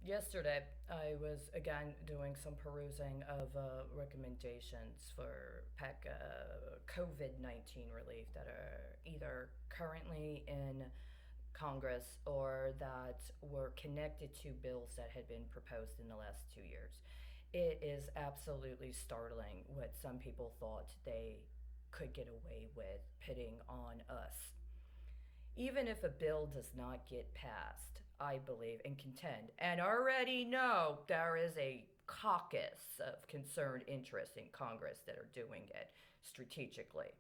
Yesterday, I was again doing some perusing of recommendations for COVID 19 relief that are either currently in Congress or that were connected to bills that had been proposed in the last 2 years. It is absolutely startling what some people thought they could get away with pitting on us. Even if a bill does not get passed, I believe and contend, and already know there is a caucus of concerned interests in Congress that are doing it strategically,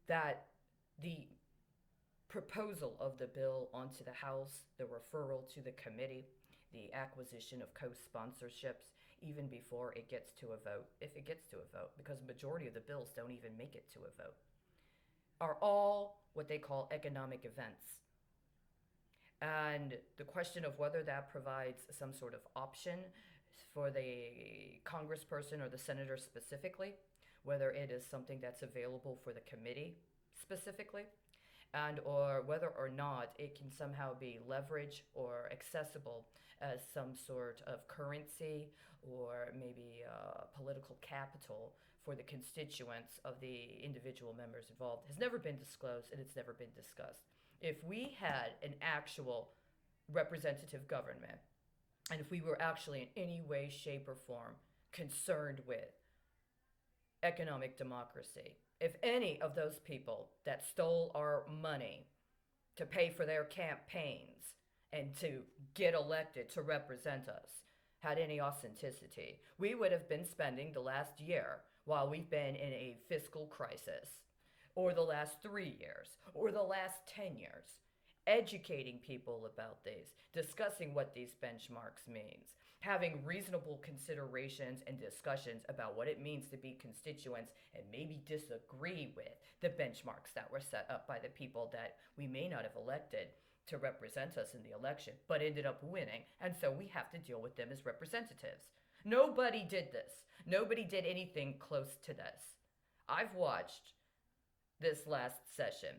that the proposal of the bill onto the House, the referral to the committee, the acquisition of co sponsorships, even before it gets to a vote, if it gets to a vote, because the majority of the bills don't even make it to a vote, are all what they call economic events. And the question of whether that provides some sort of option for the congressperson or the senator specifically, whether it is something that's available for the committee specifically, and or whether or not it can somehow be leveraged or accessible as some sort of currency or maybe political capital for the constituents of the individual members involved has never been disclosed and it's never been discussed. If we had an actual representative government and if we were actually in any way, shape, or form concerned with economic democracy, if any of those people that stole our money to pay for their campaigns and to get elected to represent us had any authenticity, we would have been spending the last year while we've been in a fiscal crisis, or the last 3 years, or the last 10 years, educating people about these, discussing what these benchmarks means, having reasonable considerations and discussions about what it means to be constituents and maybe disagree with the benchmarks that were set up by the people that we may not have elected to represent us in the election, but ended up winning. And so we have to deal with them as representatives. Nobody did this. Nobody did anything close to this. I've watched this last session.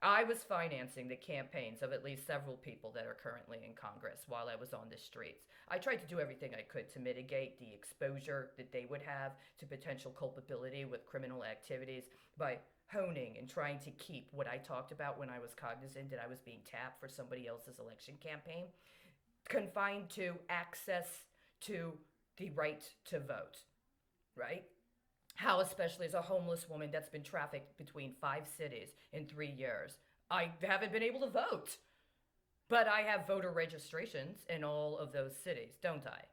I was financing the campaigns of at least several people that are currently in Congress while I was on the streets. I tried to do everything I could to mitigate the exposure that they would have to potential culpability with criminal activities by honing and trying to keep what I talked about when I was cognizant that I was being tapped for somebody else's election campaign confined to access to the right to vote, right? How, especially as a homeless woman that's been trafficked between 5 cities in 3 years, I haven't been able to vote. But I have voter registrations in all of those cities, don't I?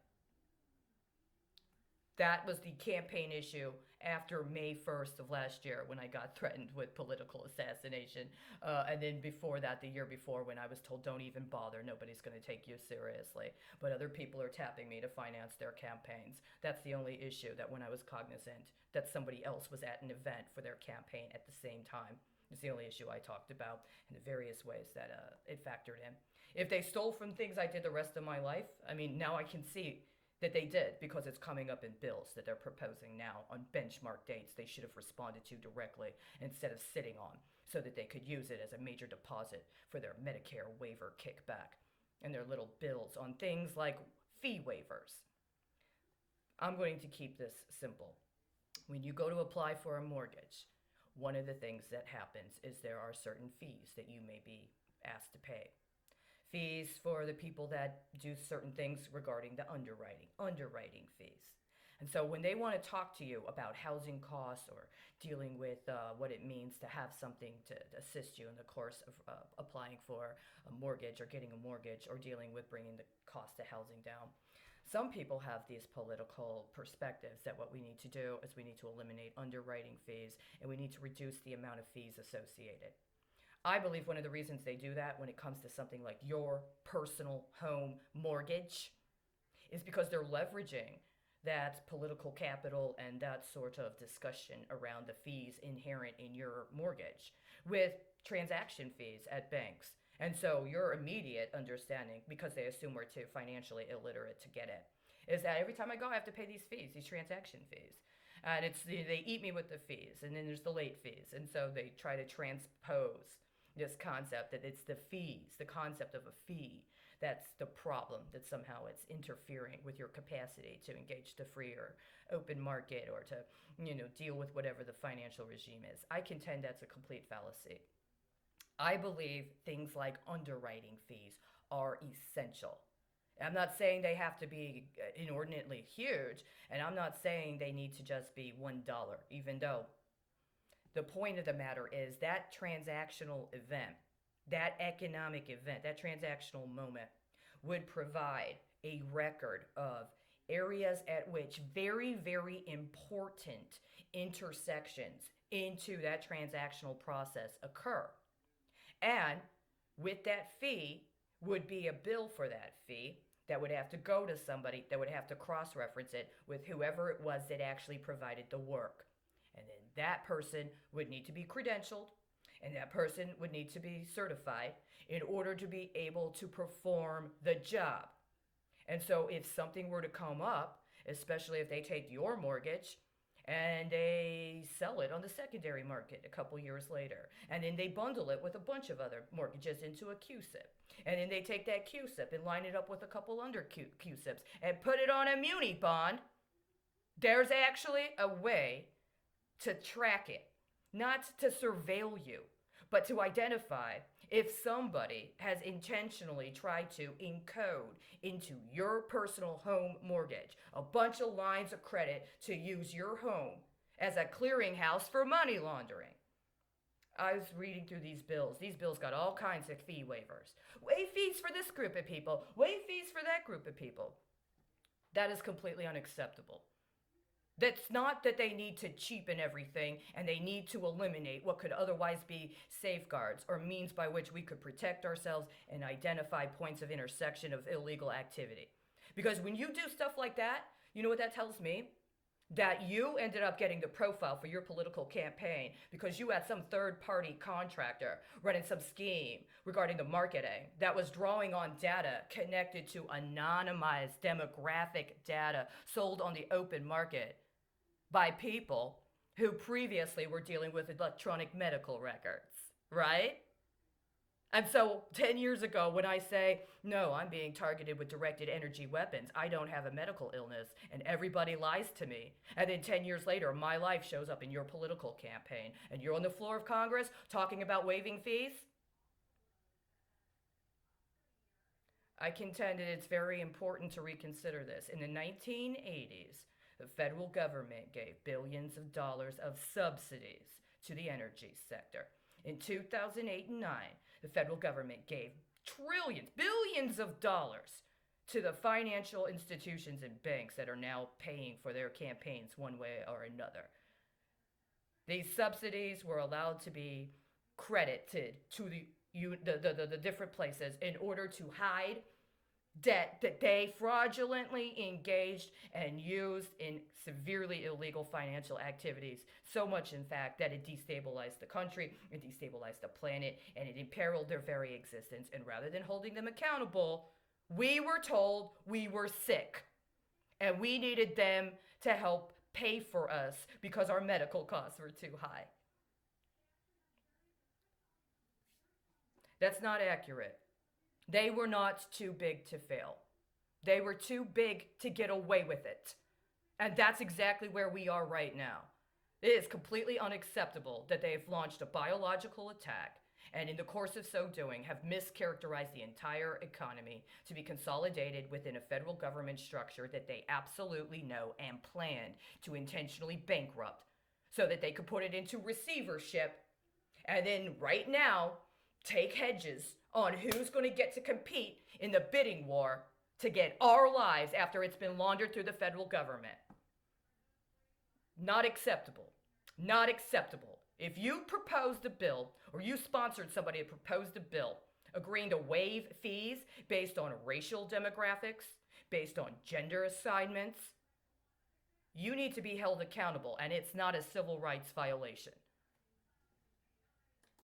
That was the campaign issue after May 1st of last year when I got threatened with political assassination. And then before that, the year before, when I was told, don't even bother, nobody's going to take you seriously. But other people are tapping me to finance their campaigns. That's the only issue, that when I was cognizant that somebody else was at an event for their campaign at the same time. It's the only issue I talked about in the various ways that it factored in. If they stole from things I did the rest of my life, I mean, now I can see that they did because it's coming up in bills that they're proposing now on benchmark dates they should have responded to directly instead of sitting on so that they could use it as a major deposit for their Medicare waiver kickback and their little bills on things like fee waivers. I'm going to keep this simple. When you go to apply for a mortgage, one of the things that happens is there are certain fees that you may be asked to pay. Fees for the people that do certain things regarding the underwriting fees. And so when they want to talk to you about housing costs or dealing with what it means to have something to assist you in the course of applying for a mortgage or getting a mortgage or dealing with bringing the cost of housing down, some people have these political perspectives that what we need to do is we need to eliminate underwriting fees and we need to reduce the amount of fees associated. I believe one of the reasons they do that when it comes to something like your personal home mortgage is because they're leveraging that political capital and that sort of discussion around the fees inherent in your mortgage with transaction fees at banks. And so your immediate understanding, because they assume we're too financially illiterate to get it, is that every time I go, I have to pay these fees, these transaction fees. And they eat me with the fees, and then there's the late fees. And so they try to transpose this concept that it's the fees, the concept of a fee, That's the problem, that somehow it's interfering with your capacity to engage the free or open market or to, deal with whatever the financial regime is. I contend that's a complete fallacy. I believe things like underwriting fees are essential. I'm not saying they have to be inordinately huge, and I'm not saying they need to just be $1, even though the point of the matter is that transactional event, that economic event, that transactional moment would provide a record of areas at which very, very important intersections into that transactional process occur. And with that fee would be a bill for that fee that would have to go to somebody that would have to cross reference it with whoever it was that actually provided the work. And then that person would need to be credentialed, and that person would need to be certified in order to be able to perform the job. And so if something were to come up, especially if they take your mortgage and they sell it on the secondary market a couple years later, and then they bundle it with a bunch of other mortgages into a QSIP, and then they take that QSIP and line it up with a couple under QSIPs and put it on a muni bond, there's actually a way to track it, not to surveil you, but to identify if somebody has intentionally tried to encode into your personal home mortgage a bunch of lines of credit to use your home as a clearinghouse for money laundering. I was reading through these bills. These bills got all kinds of fee waivers. Waive fees for this group of people. Waive fees for that group of people. That is completely unacceptable. That's not that they need to cheapen everything and they need to eliminate what could otherwise be safeguards or means by which we could protect ourselves and identify points of intersection of illegal activity. Because when you do stuff like that, you know what that tells me? That you ended up getting the profile for your political campaign because you had some third-party contractor running some scheme regarding the marketing that was drawing on data connected to anonymized demographic data sold on the open market by people who previously were dealing with electronic medical records, right? And so 10 years ago, when I say, no, I'm being targeted with directed energy weapons, I don't have a medical illness, and everybody lies to me. And then 10 years later, my life shows up in your political campaign, and you're on the floor of Congress talking about waiving fees? I contend that it's very important to reconsider this. In the 1980s, the federal government gave billions of dollars of subsidies to the energy sector. In 2008 and 9, the federal government gave trillions, billions of dollars to the financial institutions and banks that are now paying for their campaigns one way or another. These subsidies were allowed to be credited to the different places in order to hide debt that they fraudulently engaged and used in severely illegal financial activities. So much, in fact, that it destabilized the country, it destabilized the planet, and it imperiled their very existence. And rather than holding them accountable, we were told we were sick. And we needed them to help pay for us because our medical costs were too high. That's not accurate. They were not too big to fail. They were too big to get away with it. And that's exactly where we are right now. It is completely unacceptable that they have launched a biological attack and in the course of so doing have mischaracterized the entire economy to be consolidated within a federal government structure that they absolutely know and planned to intentionally bankrupt so that they could put it into receivership and then right now take hedges on who's going to get to compete in the bidding war to get our lives after it's been laundered through the federal government. Not acceptable. Not acceptable. If you proposed a bill or you sponsored somebody who proposed a bill agreeing to waive fees based on racial demographics, based on gender assignments, you need to be held accountable, and it's not a civil rights violation.